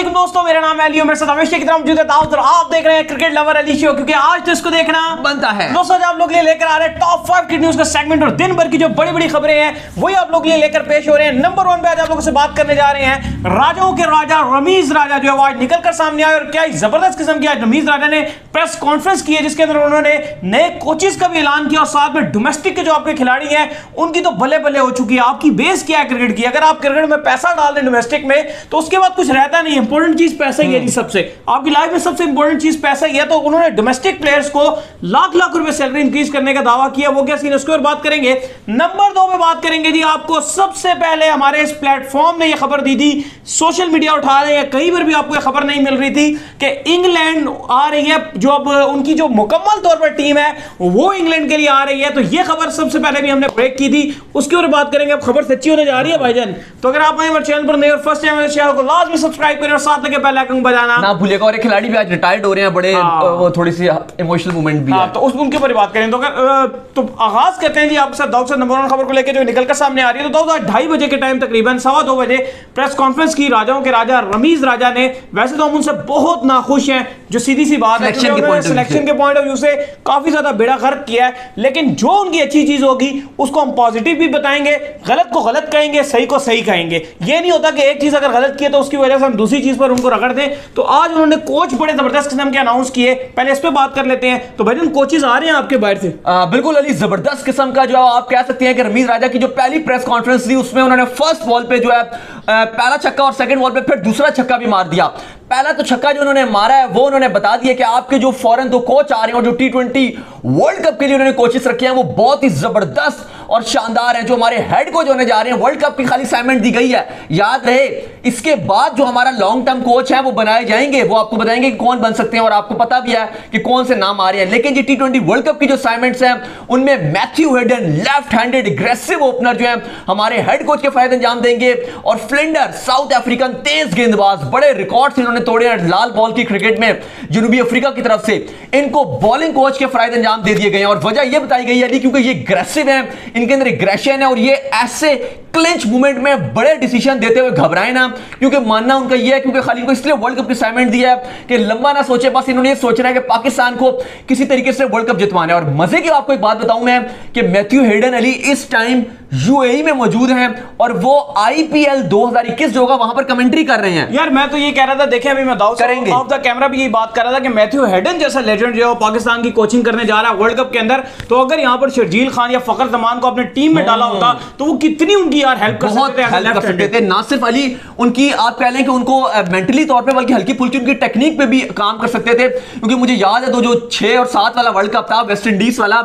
अस्सलाम दोस्तों, मेरा नाम है अली, मेरे साथ हमेशा की तरह मौजूद है दाऊद और आप देख रहे हैं क्रिकेट लवर अली शो, क्योंकि आज तो इसको देखना बनता है। दोस्तों आज आप लोग लेकर आ रहे हैं टॉप 5 क्रिकेट न्यूज का सेगमेंट और दिन भर की जो बड़ी बड़ी खबरें हैं वही आप लोग लेकर पेश हो रहे हैं। नंबर 1 पे आज आप लोगों से बात करने जा रहे हैं राजाओं के राजा रमीज राजा जो है आज निकलकर सामने आए और क्या जबरदस्त किस्म की आज रमीज राजा ने प्रेस कॉन्फ्रेंस की है, जिसके अंदर उन्होंने नए कोचेस का भी ऐलान किया और साथ में डोमेस्टिक के जो आपके खिलाड़ी हैं उनकी तो बल्ले बल्ले हो चुकी है। आपकी बेस क्या है क्रिकेट की? अगर आप क्रिकेट में पैसा डाल दें डोमेस्टिक में तो उसके बाद कुछ रहता नहीं। इंपॉर्टेंट चीज पैसा ही है जी, सबसे आपकी लाइफ में सबसे इंपॉर्टेंट चीज पैसा ही है। तो उन्होंने डोमेस्टिक प्लेयर्स को लाख लाख रुपए सैलरी इंक्रीज करने का दावा किया। वो क्या सीन, उसके ऊपर बात करेंगे। नंबर 2 पे बात करेंगे जी, आपको सबसे पहले हमारे इस प्लेटफॉर्म ने यह खबर दी थी, सोशल मीडिया उठा रहे हैं, कहीं पर भी आपको यह खबर नहीं मिल रही थी कि इंग्लैंड आ रही है, जो अब उनकी जो मुकम्मल तौर पर टीम है वो इंग्लैंड के लिए आ रही है। तो यह खबर सबसे पहले भी हमने ब्रेक की थी, उसके ऊपर बात करेंगे। अब खबर सच्ची होने जा रही है भाईजान। तो अगर आप हमारे चैनल पर नए और फर्स्ट टाइम चैनल को लाजमी सब्सक्राइब करें और साथ लगे बेल आइकन बजाना ना भूलिएगा। और एक खिलाड़ी भी आज रिटायर्ड हो रहे हैं, बड़े वो थोड़ी सी इमोशनल मोमेंट भी है, तो उनके ऊपर बात करें। तो अगर तो आगाज करते हैं जी आपके साथ दाऊद से नंबर 1 खबर को लेकर जो निकलकर सामने आ रही है। तो दाऊद आज 2:30 बजे के टाइम तकरीबन 2:15 बजे प्रेस कॉन्फ्रेंस की राजाओं के राजा रमीज राजा ने। वैसे तो हम उनसे बहुत नाखुश हैं, जो सीधी सी बात है, सिलेक्शन के पॉइंट ऑफ व्यू से काफी ज्यादा बेड़ा गर्क किया है, लेकिन जो उनकी अच्छी चीज होगी उसको हम पॉजिटिव भी बताएंगे, गलत को गलत कहेंगे, सही को सही कहेंगे। ये नहीं होता कि एक चीज अगर गलत की है तो उसकी वजह से हम दूसरी चीज पर उनको रगड़ दें। तो आज उन्होंने कोच बड़े जबरदस्त किस्म के अनाउंस किए, पहले इस पे बात कर लेते हैं। तो भाई कोचेस आ रहे हैं आपके बाहर से? बिल्कुल अली, जबरदस्त किस्म का जो आप कह सकते हैं कि रमीज राजा की जो पहली प्रेस कॉन्फ्रेंस थी उसमें उन्होंने फर्स्ट बॉल पे जो है पहला छक्का और सेकंड बॉल पे फिर दूसरा छक्का भी मार दिया। पहला तो छक्का जो उन्होंने मारा है वो उन्होंने बता दिया कि आपके जो फॉरेन 2 कोच आ रहे हैं और जो T20 वर्ल्ड कप के लिए उन्होंने कोचेस रखे हैं वो बहुत ही जबरदस्त और शानदार है। जो हमारे हेड कोच होने जा रहे हैं, वर्ल्ड कप की खाली असाइनमेंट दी गई है, याद रहे। इसके बाद जो हमारा लॉन्ग टर्म कोच है वो बनाए जाएंगे, वो आपको बताएंगे कि कौन बन सकते हैं और आपको पता भी है कि कौन से नाम आ रहे हैं। लेकिन जो T20 वर्ल्ड कप की जो असाइनमेंट्स हैं उनमें Matthew Hayden left handed aggressive opener जो है हमारे हेड कोच के फायदे अंजाम देंगे, और फ्लिंडर साउथ अफ्रीकन तेज गेंदबाज, बड़े रिकॉर्ड्स इन्होंने तोड़े हैं लाल बॉल की क्रिकेट में जनूबी अफ्रीका की तरफ से, इनको बॉलिंग कोच के फायदे अंजाम दे दिए गए हैं। और वजह यह बताई गई है क्योंकि ये एग्रेसिव है, इनके अंदर एग्रेशन है और ये ऐसे क्लिंच मूवमेंट में बड़े डिसीजन देते हुए घबराए ना, क्योंकि मानना उनका यह है क्योंकि खाली को इसलिए वर्ल्ड कप की असाइनमेंट दिया है कि लंबा ना सोचे, बस इन्होंने ये सोचना है कि पाकिस्तान को किसी तरीके से वर्ल्ड कप जितवाना है। और मजे की आपको एक बात बताऊं मैं कि मैथ्यू हेडन अली इस टाइम यूएई में मौजूद हैं और वो IPL 2021 जो होगा वहां पर कमेंट्री कर रहे हैं। यार मैं तो ये कह रहा था, देखें अभी मैं दाऊद करेंगे ऑफ द कैमरा भी यही बात कर रहा था कि मैथ्यू हेडन जैसा लेजेंड जो है पाकिस्तान की कोचिंग करने जा रहा है वर्ल्ड कप के अंदर, तो अगर यहां पर शर्जील खान या फखर जमान को अपने टीम में डाला होता तो वो कितनी उनकी यार हेल्प कर सकते थे। ना सिर्फ अली उनकी आप कह लें कि उनको मेंटली तौर पे बल्कि हल्की फुल्की उनकी टेक्निक पे भी काम कर सकते थे, क्योंकि मुझे याद है तो जो 6 और 7 वाला वर्ल्ड कप था वेस्ट इंडीज वाला,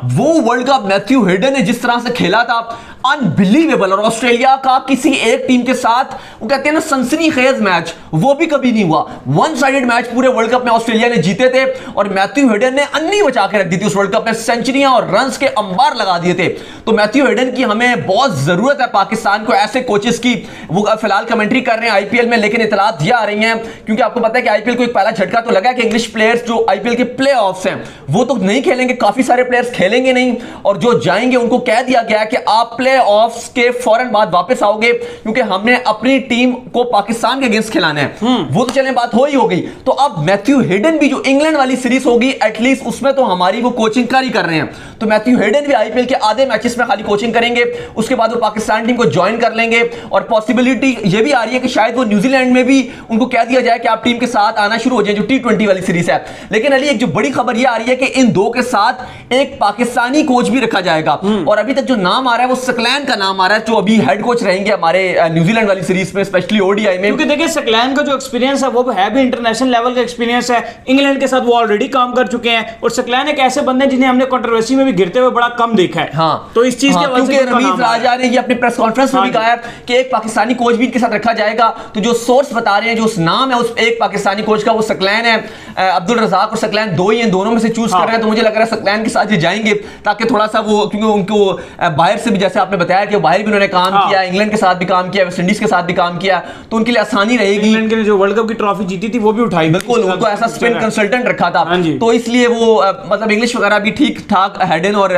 वो वर्ल्ड कप मैथ्यू हेडन ने जिस तरह से खेला था अनबिलीवेबल। और ऑस्ट्रेलिया का किसी एक टीम के साथ वो कहते हैं ना सनसनीखेज मैच, वो भी कभी नहीं हुआ। वन साइडेड मैच पूरे वर्ल्ड कप में ऑस्ट्रेलिया ने जीते थे और मैथ्यू हेडन ने अन्नी बचा के रख दी थी उस वर्ल्ड कप में, सेंचुरियां और रन्स के अंबार लगा दिए थे। तो मैथ्यू हेडन की हमें बहुत जरूरत है पाकिस्तान को ऐसे कोचेस की। वो फिलहाल कमेंट्री कर रहे हैं IPL में, लेकिन इतलात ये आ रही हैं क्योंकि आपको पता है कि IPL को एक पहला झटका तो लगा कि इंग्लिश प्लेयर्स जो IPL के प्ले ऑफ्स हैं वो तो नहीं खेलेंगे, काफी सारे प्लेयर्स खेलेंगे नहीं, और जो जाएंगे उनको कह दिया गया कि आप प्ले ऑफ्स के फौरन बाद वापस आओगे क्योंकि हमने अपनी टीम को पाकिस्तान के अगेंस्ट खिलाना है। वो तो चले बात हो ही हो गई। तो अब मैथ्यू हेडन भी जो इंग्लैंड वाली सीरीज होगी एटलीस्ट उसमें तो हमारी वो कोचिंग कर ही कर रहे हैं। तो मैथ्यू हेडन भी IPL के आधे मैचेस में खाली कोचिंग करेंगे, उसके बाद वो पाकिस्तान टीम को ज्वाइन कर लेंगे। और पॉसिबिलिटी ये भी आ रही है कि शायद वो न्यूजीलैंड में भी उनको कह दिया जाए कि आप टीम के साथ आना शुरू हो जाए, जो T20 वाली सीरीज है। लेकिन अली एक जो बड़ी खबर ये आ रही है कि इन 2 के साथ एक पाकिस्तानी कोच भी रखा जाएगा, और अभी तक जो नाम आ रहा है वो सकलैन का नाम आ रहा है, जो अभी हेड कोच रहेंगे हमारे न्यूजीलैंड वाली सीरीज में, स्पेशली ODI में। क्योंकि देखिए सकलैन का जो एक्सपीरियंस है वो है भी इंटरनेशनल लेवल का एक्सपीरियंस है, इंग्लैंड के साथ वो ऑलरेडी काम कर चुके हैं, और सकलैन एक ऐसे बंदे जिन्हें हमने कंट्रोवर्सी में भी गिरते हुए बड़ा कम देखा है। हाँ, तो इस चीज के क्योंकि रमीज राजा ने ये अपनी प्रेस कॉन्फ्रेंस में भी कहा है कि एक पाकिस्तानी कोच भी इनके साथ रखा जाएगा। तो जो सोर्स बता रहे हैं, जो उस नाम है उस एक पाकिस्तानी कोच का, वो सकलैन है। अब्दुल रज़ाक और सकलैन 2 ही हैं, दोनों में से चूज कर रहे हैं। तो मुझे लग रहा है सकलैन के साथ ये जाएंगे ताकि थोड़ा सा वो, क्योंकि उनको बाहर से भी जैसे आपने आपने बताया कि बाहर भी उन्होंने काम किया, इंग्लैंड के साथ भी काम किया, वेस्ट इंडीज के साथ भी काम किया, तो उनके लिए आसानी रहेगी। इंग्लैंड के जो वर्ल्ड कप की ट्रॉफी जीती थी वो भी उठाई, बिल्कुल, उनको ऐसा स्पिन कंसल्टेंट रखा था, तो इसलिए वो मतलब इंग्लिश वगैरह भी ठीक ठाक हेडन और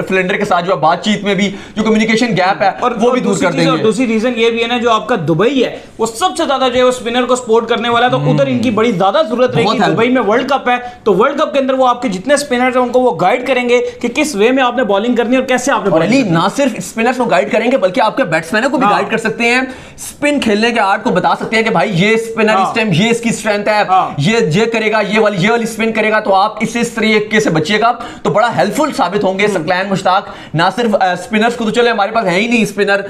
फ्लेंडर के साथ जो बातचीत में भी जो कम्युनिकेशन गैप है और वो भी दूर कर देंगे। दूसरी रीजन ये भी है ना, जो आपका दुबई है वो सबसे ज्यादा जो है स्पिनर को सपोर्ट करने वाला है, तो उधर इनकी बड़ी ज्यादा जरूरत रहेगी। दुबई में वर्ल्ड कप है, तो वर्ल्ड कप के अंदर वो आपके जितने स्पिनर्स हैं उनको वो गाइड करेंगे कि किस वे में आपने बॉलिंग करनी है और कैसे आपने बॉलिंग। ना सिर्फ स्पिनर्स को गाइड करेंगे बल्कि आपके बैट्समैनों को भी गाइड कर सकते हैं, स्पिन खेलने के आर्ट को बता सकते हैं कि भाई ये स्पिनर इस टाइम ये इसकी स्ट्रेंथ है, ये करेगा, ये वाली स्पिन करेगा, तो आप इस तरीके से बचिएगा, तो बड़ा हेल्पफुल साबित होंगे सकलैन मुश्ताक। ना सिर्फ स्पिनर्स को, तो चले हमारे पास है ही नहीं स्पिनर,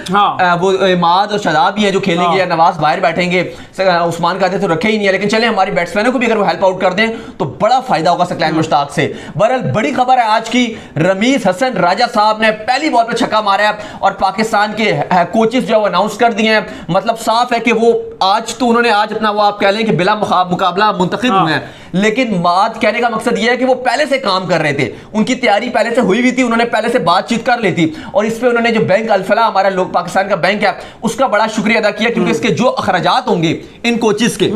वो इमाद और शादाब भी है जो खेलेंगे, या नवाज बाहर बैठेंगे, उस्मान कादिर तो रखे ही नहीं है, लेकिन चले हमारे बैट्समैनों को भी अगर वो हेल्प आउट कर दें तो बड़ा फायदा होगा सकलैन मुश्ताक से। बहरहाल बड़ी खबर है आज की, रमीज हसन राजा साहब ने पहली बॉल पे छक्का मारा है और पाकिस्तान के कोचेस जो अनाउंस कर दिए हैं, मतलब साफ है कि वो आज तो उन्होंने आज अपना वो आप कह लें कि बिला मुकाबला मुंतखब हुए हैं, लेकिन बात कहने का मकसद यह है कि वो पहले से काम कर रहे थे, उनकी तैयारी पहले से हुई हुई थी, उन्होंने पहले से बातचीत कर ली थी, और इस पे उन्होंने जो बैंक अल-फलाह हमारा लोग पाकिस्तान का बैंक है उसका बड़ा शुक्रिया अदा किया, क्योंकि इसके जो अखराजात होंगे इन कोचेस के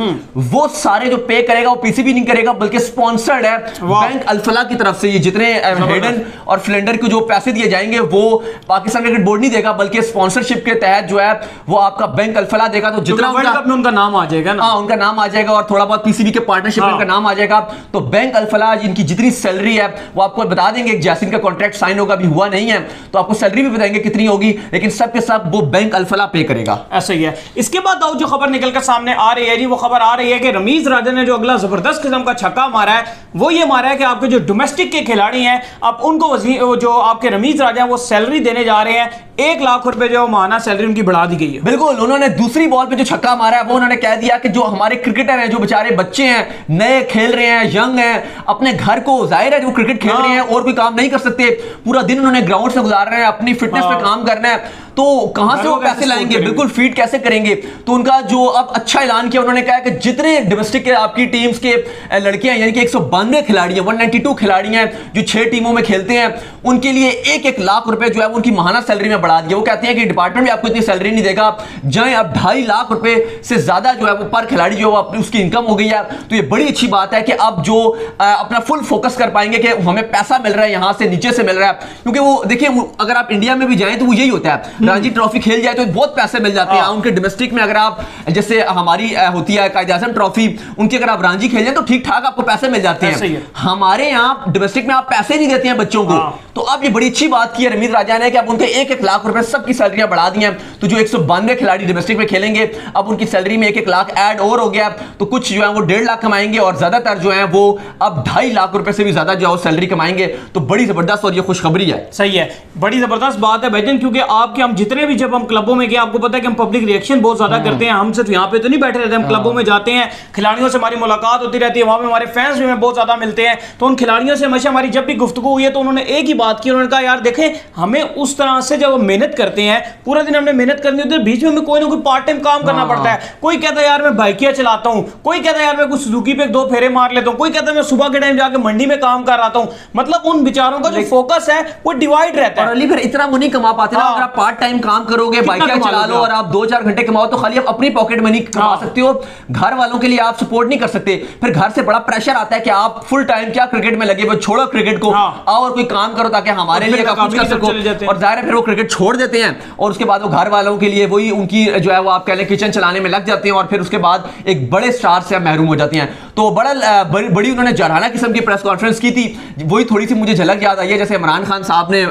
वो सारे जो पे करेगा वो पीसीबी नहीं करेगा, बल्कि स्पॉन्सर्ड है बैंक अल-फलाह की तरफ से। ये जितने हेडन और फ्लेंडर को जो पैसे दिए जाएंगे वो पाकिस्तान क्रिकेट बोर्ड नहीं देगा, बल्कि स्पॉन्सरशिप के तहत जो है वो आपका बैंक अल-फलाह देगा, तो जितना उनका नाम आ जाएगा ना, उनका नाम आ जाएगा और थोड़ा बहुत पीसीबी के पार्टनरशिप में उनका नाम आ जाएगा, तो बैंक अल-फलाह इनकी जितनी सैलरी है वो आपको बता देंगे। जैसिन का कॉन्ट्रैक्ट साइन होगा, अभी हुआ नहीं है, तो आपको सैलरी भी बताएंगे कितनी होगी, लेकिन सब के सब वो बैंक अल-फलाह पे करेगा। ऐसा ही है। इसके बाद दाऊद जो खबर निकलकर सामने आ रही है जी, वो खबर आ रही है कि रमीज राजा ने जो अगला जबरदस्त किस्म का छक्का मारा है वो ये मारा है कि आपके जो डोमेस्टिक के खिलाड़ी हैं अब उनको जो आपके रमीज राजा हैं वो सैलरी देने जा रहे हैं, 1 लाख रुपए जो माना सैलरी उनकी बढ़ा दी गई है। बिल्कुल, उन्होंने दूसरी बॉल पे जो छक्का मारा है वो उन्होंने कह दिया कि जो हमारे क्रिकेटर हैं, जो बेचारे बच्चे हैं, नए खेल रहे हैं, यंग हैं, अपने घर को जाहिर है जो क्रिकेट खेल रहे हैं और कोई काम नहीं कर सकते, पूरा दिन उन्होंने ग्राउंड से गुजार रहे हैं, अपनी फिटनेस पे काम करना है, तो कहां से वो पैसे लाएंगे, बिल्कुल फीड कैसे करेंगे। तो उनका जो अब अच्छा ऐलान किया, उन्होंने कहा कि जितने डोमेस्टिक के आपकी टीम्स के लड़के हैं, यानी कि 192 खिलाड़ी हैं, 192 खिलाड़ी हैं जो 6 टीमों में खेलते हैं, उनके लिए 1-1 लाख रुपए जो है उनकी माहाना सैलरी में बढ़ा दिया। वो कहते हैं कि डिपार्टमेंट भी आपको इतनी सैलरी नहीं देगा, जाए अब 2.5 लाख रुपए से ज्यादा जो है वो पर खिलाड़ी जो है उसकी इनकम हो गई है। तो ये बड़ी अच्छी बात है कि अब जो अपना फुल फोकस कर पाएंगे कि हमें पैसा मिल रहा है, यहां से नीचे से मिल रहा है, क्योंकि वो देखिए अगर आप इंडिया में भी जाएं तो वो यही होता है, रणजी ट्रॉफी खेल जाए तो बहुत पैसे मिल जाते हैं उनके डोमेस्टिक में। अगर आप जैसे हमारी होती है कायद-ए-आज़म ट्रॉफी, उनकी अगर आप रणजी खेल जाए तो ठीक ठाक आपको पैसे मिल जाते हैं। हमारे यहाँ डोमेस्टिक में आप पैसे नहीं देते हैं बच्चों को, तो अब ये बड़ी अच्छी बात की है रमीज राजा ने कि अब उनके 1-1 लाख रुपए सबकी सैलरियां बढ़ा दी हैं। तो जो 192 खिलाड़ी डोमेस्टिक में खेलेंगे अब उनकी सैलरी में 1-1 लाख ऐड और हो गया, तो कुछ जो है वो 1.5 लाख कमाएंगे और ज्यादातर जो है वो अब 2.5 लाख रुपए से भी ज्यादा जो है सैलरी कमाएंगे। तो बड़ी जबरदस्त और ये खुशखबरी है। सही है, बड़ी जबरदस्त बात है भाईजान, क्योंकि आपके हम जितने भी जब हम क्लबों में गए, आपको पता है कि हम पब्लिक रिएक्शन बहुत ज्यादा करते हैं, हम सिर्फ यहाँ पे तो नहीं बैठे रहते, हम क्लबों में जाते हैं, खिलाड़ियों से हमारी मुलाकात होती रहती है, वहां पे हमारे फैंस भी हमें बहुत ज्यादा मिलते हैं। तो उन खिलाड़ियों से हमेशा हमारी जब भी गुफ्तगू हुई है तो उन्होंने एक ही बात की, उन्होंने कहा यार देखें हमें उस तरह से जब हम मेहनत करते हैं, पूरा दिन हमने मेहनत करनी होती है, बीच में हमें कोई ना कोई पार्ट टाइम काम करना पड़ता है। कोई कहता है यार मैं बाइकिया चलाता हूं, कोई कहता है यार मैं कुछ सुजुकी पे 2 फेरे मार लेता हूं, कोई कहता है मैं सुबह के टाइम जाके मंडी में काम कर रहा हूं। मतलब उन बेचारों का जो फोकस है वो डिवाइड रहता है। और अली फिर इतना वो नहीं कमा पाते ना, अगर आप पार्ट टाइम काम करोगे, बाइकिया चला लो और आप 2-4 घंटे कमाओ तो खाली आप अपनी पॉकेट मनी कमा सकते हो, घर वालों के लिए आप सपोर्ट नहीं कर सकते। फिर घर से बड़ा प्रेशर आता है कि आप फुल टाइम क्या क्रिकेट में लगे, वो छोड़ो क्रिकेट को, आओ और कोई काम करो ताकि हमारे लिए कुछ कर सको। और जाहिर है फिर वो क्रिकेट छोड़ देते हैं और उसके बाद वो घर वालों के लिए वही उनकी जो है वो आप कह लें किचन चलाने में लग जाते हैं और फिर उसके बाद एक बड़े स्टार से महरूम हो जाते हैं। तो बड़ी उन्होंने जरहाना किस्म की प्रेस कॉन्फ्रेंस की थी, वही थोड़ी सी मुझे झलक याद आई है जैसे इमरान खान साहब ने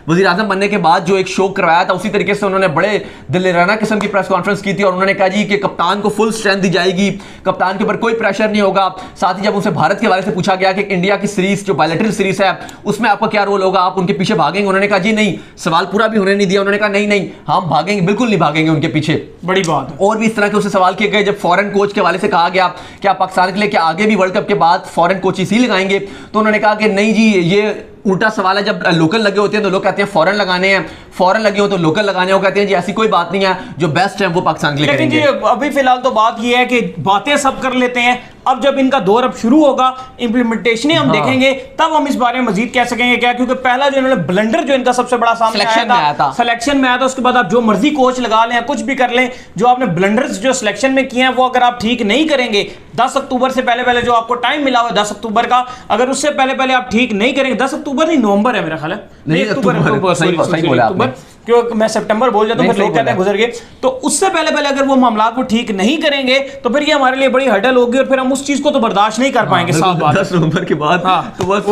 वजीर आजम बनने के बाद जो एक शो करवाया था, उसी तरीके से उन्होंने बड़े दिलेराना किस्म की प्रेस कॉन्फ्रेंस की थी और उन्होंने कहा जी कि कप्तान को फुल स्ट्रेंथ दी जाएगी, कप्तान के ऊपर कोई प्रेशर नहीं होगा। साथ ही जब उनसे भारत के बारे से पूछा गया कि इंडिया की सीरीज जो बायलैटरल सीरीज है उसमें आपका क्या रोल होगा, आप उनके पीछे भागेंगे, उन्होंने कहा जी नहीं, सवाल पूरा भी होने नहीं दिया, उन्होंने कहा नहीं हम भागेंगे, बिल्कुल नहीं भागेंगे उनके पीछे। बड़ी बात। और भी इस तरह के उससे सवाल किए गए जब फॉरेन कोच के हवाले से कहा गया कि आप पाकिस्तान के लिए क्या आगे भी वर्ल्ड कप के बाद फॉरेन कोचेस ही लगाएंगे, तो उन्होंने कहा कि नहीं जी, ये उल्टा सवाल है, जब लोकल लगे होते हैं तो लोग कहते हैं फॉरेन लगाने हैं, फॉरेन लगे हो तो लोकल लगाने हो, कहते हैं जी ऐसी कोई बात नहीं है, जो बेस्ट है वो पाकिस्तान के लिए लेकिन करेंगे। जी अभी फिलहाल तो बात ये है कि बातें सब कर लेते हैं, अब जब इनका दौर अब शुरू होगा, इंप्लीमेंटेशन ही हम देखेंगे, तब हम इस बारे में मजीद कह सकेंगे क्या, क्योंकि पहला जो इन्होंने ब्लंडर जो इनका सबसे बड़ा सामने सिलेक्शन में आया था, सिलेक्शन में आया था, उसके बाद आप जो मर्जी कोच लगा लें, कुछ भी कर लें, जो आपने ब्लंडर्स जो सिलेक्शन में किए हैं वो अगर आप ठीक नहीं करेंगे, 10 अक्टूबर से पहले पहले जो आपको टाइम मिला हुआ है 10 अक्टूबर का, अगर उससे पहले पहले आप ठीक नहीं करेंगे, 10 अक्टूबर नहीं नवंबर है मेरा ख्याल है, नहीं अक्टूबर, सही बोला आपने, क्योंकि मैं सितंबर बोल जाता हूं, फिर लोग कहते हैं गुजर गए, तो उससे पहले पहले अगर वो मामला को ठीक नहीं करेंगे तो फिर ये हमारे लिए बड़ी हर्डल होगी और फिर हम उस चीज को तो बर्दाश्त नहीं कर पाएंगे। साफ बात, 10 नवंबर के बाद तो बस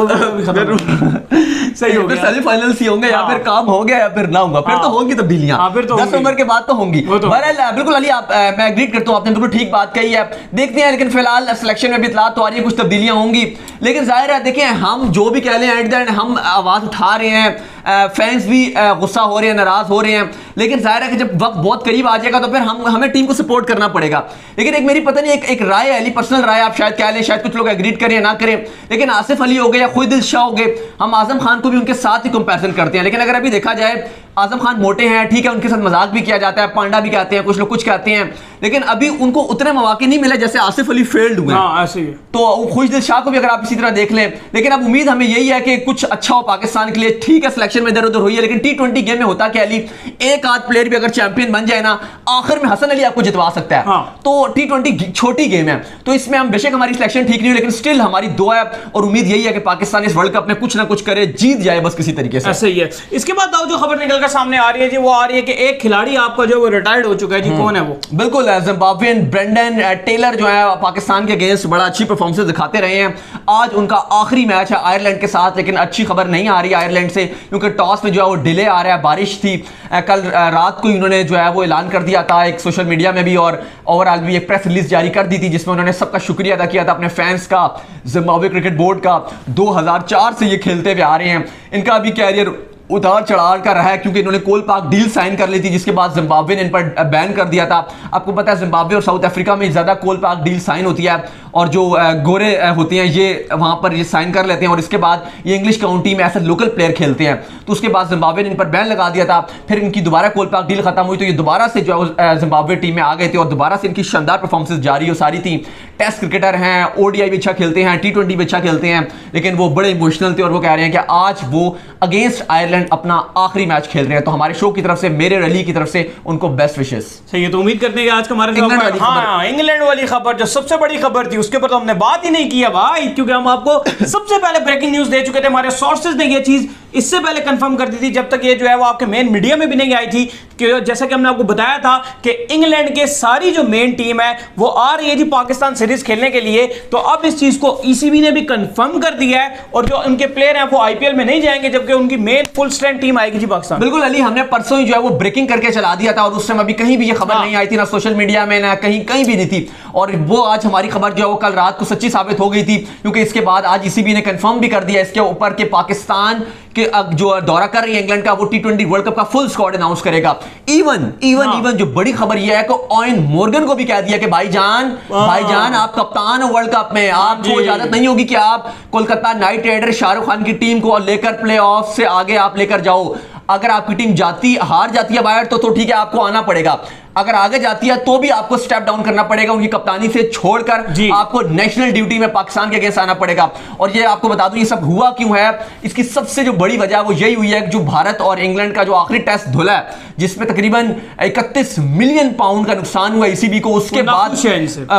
सही हो गया, सेमीफाइनल्स ही होंगे, या फिर काम हो गया या फिर ना होगा, फिर तो होंगी तब्दीलियां, 10 नवंबर के बाद तो होंगी। बहरहाल बिल्कुल अली, मैं एग्री करता हूं, आपने बिल्कुल ठीक बात कही है, देखते हैं, लेकिन फिलहाल सिलेक्शन में भी इतलात तो आ रही है, कुछ तब्दीलियां होंगी, लेकिन जाहिर है देखिए हम जो भी कह लें एट द एंड हम आवाज उठा रहे हैं, फैंस भी गुस्सा हो रहे हैं, नाराज हो रहे हैं, लेकिन जाहिर है कि जब वक्त बहुत करीब आ जाएगा तो फिर हमें टीम को सपोर्ट करना पड़ेगा। लेकिन एक मेरी पता नहीं एक राय है, पर्सनल राय, आप शायद कह लें, शायद कुछ लोग एग्री करें ना करें, लेकिन आसिफ अली हो गए या खुदिल शाह हो गए, हम आजम खान को भी उनके साथ ही कंपैरिजन करते हैं, लेकिन अगर अभी देखा जाए आजम खान मोटे हैं, ठीक है, उनके साथ मजाक भी किया जाता है, पांडा भी कहते हैं, कुछ लोग कुछ कहते हैं, लेकिन अभी उनको उतने मौके नहीं मिले जैसे आसिफ अली फेल्ड हुए। ऐसे ही तो खुशदिल शाह को भी अगर आप इसी तरह देख लें, लेकिन अब उम्मीद हमें यही है कि कुछ अच्छा हो पाकिस्तान के लिए। ठीक है सिलेक्शन में इधर उधर हुई है, लेकिन T20 गेम में होता क्या अली, एक आध प्लेयर भी अगर चैंपियन बन जाए ना, आखिर में हसन अली आपको जितवा सकता है। तो T20 छोटी गेम है, तो इसमें हम बेशक हमारी सिलेक्शन ठीक नहीं हुई, लेकिन स्टिल हमारी दुआ है और उम्मीद यही है कि पाकिस्तान इस वर्ल्ड कप में कुछ ना कुछ करे, जीत जाए बस किसी तरीके से। ऐसा ही है। इसके बाद जो खबर निकलकर सामने आ रही है जी, वो आ रही है कि एक खिलाड़ी आपका जो वो रिटायर्ड हो चुका है जी, कौन है वो? बिल्कुल जिम्बाब्वेन ब्रेंडन टेलर जो है पाकिस्तान के अगेंस्ट बड़ा अच्छी परफॉर्मेंस दिखाते रहे हैं। आज उनका आखिरी मैच है आयरलैंड के साथ, लेकिन अच्छी खबर नहीं आ रही आयरलैंड से, क्योंकि टॉस में जो है वो डिले आ रहा है, बारिश थी, कल रात को इन्होंने जो है वो ऐलान कर दिया था एक सोशल मीडिया में भी, और ओवरऑल भी एक प्रेस रिलीज जारी कर दी थी जिसमें उन्होंने सबका शुक्रिया अदा किया था, अपने फैंस का, जिम्बाब्वे क्रिकेट बोर्ड का। 2004 से ये खेलते हुए आ रहे हैं, इनका अभी कैरियर उतार चढ़ाव का रहा है, क्योंकि इन्होंने कोल पार्क डील साइन कर ली थी, जिसके बाद जिम्बाब्वे ने इन पर बैन कर दिया था। आपको पता है जिम्बाब्वे और साउथ अफ्रीका में ज़्यादा कोल पार्क डील साइन होती है, और जो गोरे होते हैं ये वहाँ पर ये साइन कर लेते हैं, और इसके बाद ये इंग्लिश काउंटी में ऐसे लोकल प्लेयर खेलते हैं। तो उसके बाद जिम्बाब्वे ने इन पर बैन लगा दिया था, फिर इनकी दोबारा कोल पार्क डील खत्म हुई, तो ये दोबारा से जो है जिम्बाब्वे टीम में आ गए थे, और दोबारा से इनकी शानदार परफॉर्मेंसेस जारी हो सारी थी। टेस्ट क्रिकेटर हैं, ODI भी अच्छा खेलते हैं, T20 भी अच्छा खेलते हैं, लेकिन वो बड़े इमोशनल थे और वो कह रहे हैं कि आज वो अगेंस्ट आयरलैंड अपना आखिरी मैच खेल रहे हैं। तो हमारे शो की तरफ से, मेरे रली की तरफ से उनको बेस्ट विशेस। सही है, तो उम्मीद करते हैं कि आज का हमारे इंग्लैंड वाली खबर जो सबसे बड़ी खबर थी उसके ऊपर तो हमने बात ही नहीं किया भाई, क्योंकि हम आपको सबसे पहले ब्रेकिंग न्यूज दे चुके थे, हमारे सोर्सेज ने ये चीज इससे पहले कंफर्म कर दी थी, जब तक ये जो है वो आपके मेन मीडिया में भी नहीं आई थी, कि जैसा कि हमने आपको बताया था कि इंग्लैंड के सारी जो मेन टीम है वो आ रही है जी पाकिस्तान सीरीज खेलने के लिए। तो अब इस चीज को ECB ने भी कंफर्म कर दिया है, और जो उनके प्लेयर हैं वो IPL में नहीं जाएंगे, जबकि उनकी मेन फुल स्ट्रेंथ टीम आएगी जी पाकिस्तान। बिल्कुल अली, हमने परसों ही जो है वो ब्रेकिंग करके चला दिया था, और उस समय अभी कहीं भी ये खबर नहीं आई थी, ना सोशल मीडिया में, ना कहीं भी नहीं थी, और वो आज हमारी खबर जो है वो कल रात को सच्ची साबित हो गई थी, क्योंकि इसके बाद आज ECB ने कंफर्म भी कर दिया इसके ऊपर कि पाकिस्तान के जो दौरा कर रही है इंग्लैंड का, वो T20 वर्ल्ड कप का फुल स्क्वाड अनाउंस करेगा। इवन जो बड़ी खबर यह है कि ओवेन मॉर्गन को भी कह दिया कि भाईजान आप कप्तान हो वर्ल्ड कप में, आपको इजाजत नहीं होगी कि आप कोलकाता नाइट राइडर शाहरुख खान की टीम को लेकर प्लेऑफ से आगे आप लेकर जाओ। अगर आपकी टीम हार जाती है बाहर तो ठीक है, आपको आना पड़ेगा, अगर आगे जाती है तो भी आपको स्टेप डाउन करना पड़ेगा, उनकी कप्तानी से छोड़कर आपको नेशनल ड्यूटी में पाकिस्तान के अगेंस्ट आना पड़ेगा। और ये आपको बता दूं ये सब हुआ क्यों है, इसकी सबसे जो बड़ी वजह वो यही हुई है कि जो भारत और इंग्लैंड का जो आखिरी टेस्ट धुला है, जिसमें तकरीबन 31 मिलियन पाउंड का नुकसान हुआ ECB को, उसके बाद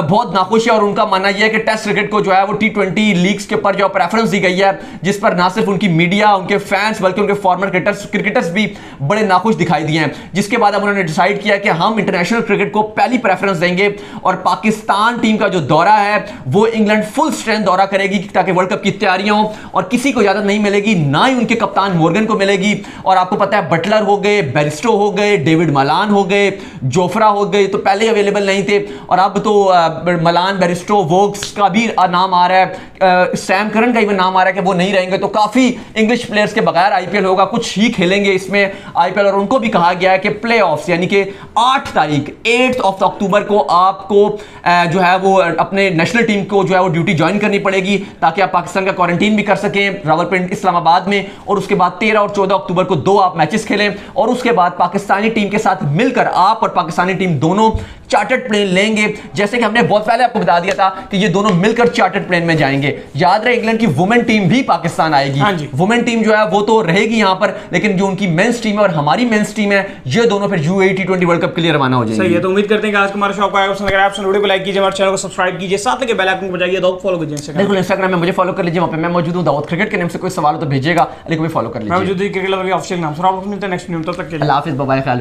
बहुत नाखुश है, और उनका मानना यह है कि टेस्ट क्रिकेट को जो है वो T20 लीग्स के ऊपर जो प्रेफरेंस दी गई है, जिस पर ना सिर्फ उनकी मीडिया, उनके फैंस, बल्कि उनके फॉर्मर क्रिकेटर्स भी बड़े नाखुश दिखाई दिए हैं। जिसके बाद अब उन्होंने डिसाइड किया कि हम इंटरनेशनल क्रिकेट को पहली प्रेफरेंस देंगे, और पाकिस्तान टीम का जो दौरा है वो इंग्लैंड फुल स्ट्रेंथ दौरा करेगी, ताकि वर्ल्ड कप की तैयारियां हो, और किसी को इजाजत नहीं मिलेगी, ना ही उनके कप्तान मॉर्गन को मिलेगी। और आपको पता है बटलर हो गए, बेरिस्टो हो गए, डेविड मलान हो गए, जोफ्रा हो गए, तो पहले अवेलेबल नहीं थे, और अब तो मलान, बेरिस्टो, वोक्स का भी नाम आ रहा है, सैम करन का भी नाम आ रहा है कि वो नहीं रहेंगे। तो काफी इंग्लिश प्लेयर्स के बगैर IPL होगा, कुछ ही खेलेंगे इसमें IPL, और उनको भी कहा गया है कि प्लेऑफ्स यानी कि 8 तारीख 8 अक्टूबर को आपको जो है वो अपने नेशनल टीम को जो है वो ड्यूटी ज्वाइन करनी पड़ेगी, ताकि आप पाकिस्तान का क्वारंटीन भी कर सकें रावलपिंडी इस्लामाबाद में। और उसके बाद 13 और 14 अक्टूबर को 2 आप मैचेस खेलें, और उसके बाद पाकिस्तानी टीम के साथ मिलकर आप और पाकिस्तानी टीम दोनों चार्टर्ड प्लेन लेंगे। जैसे कि हमने बहुत पहले आपको बता दिया था कि ये दोनों मिलकर चार्टर्ड प्लेन में जाएंगे। याद रहे इंग्लैंड की वुमेन टीम भी पाकिस्तान आएगी। हाँ जी। वुमेन टीम जो है वो तो रहेगी यहां पर, लेकिन जो उनकी मेंस टीम है और हमारी मेंस टीम है, ये दोनों फिर यूएई टी20 वर्ल्ड कप के लिए रवाना हो जाएंगे। सही है, तो उम्मीद करते हैं कि आज का हमारा शो आपको आएगा। अगर आप वीडियो को लाइक कीजिए, हमारे चैनल को सब्सक्राइब कीजिए, साथ लगे बेल आइकन को बजाइए, तो फॉलो कीजिए। बिल्कुल, इंस्टाग्राम में मुझे फॉलो कर लीजिए, वहां पे मैं मौजूद हूं। दाऊद क्रिकेट के नाम से कोई सवाल हो तो भेजिएगा, अली को भी फॉलो कर लीजिए। मैं मौजूद क्रिकेट ऑफिशियल नाम से। आप मिलते हैं नेक्स्ट वीडियो में, तब तक के लिए अल्लाह हाफिज़, बाय बाय, ख्याल रखिए।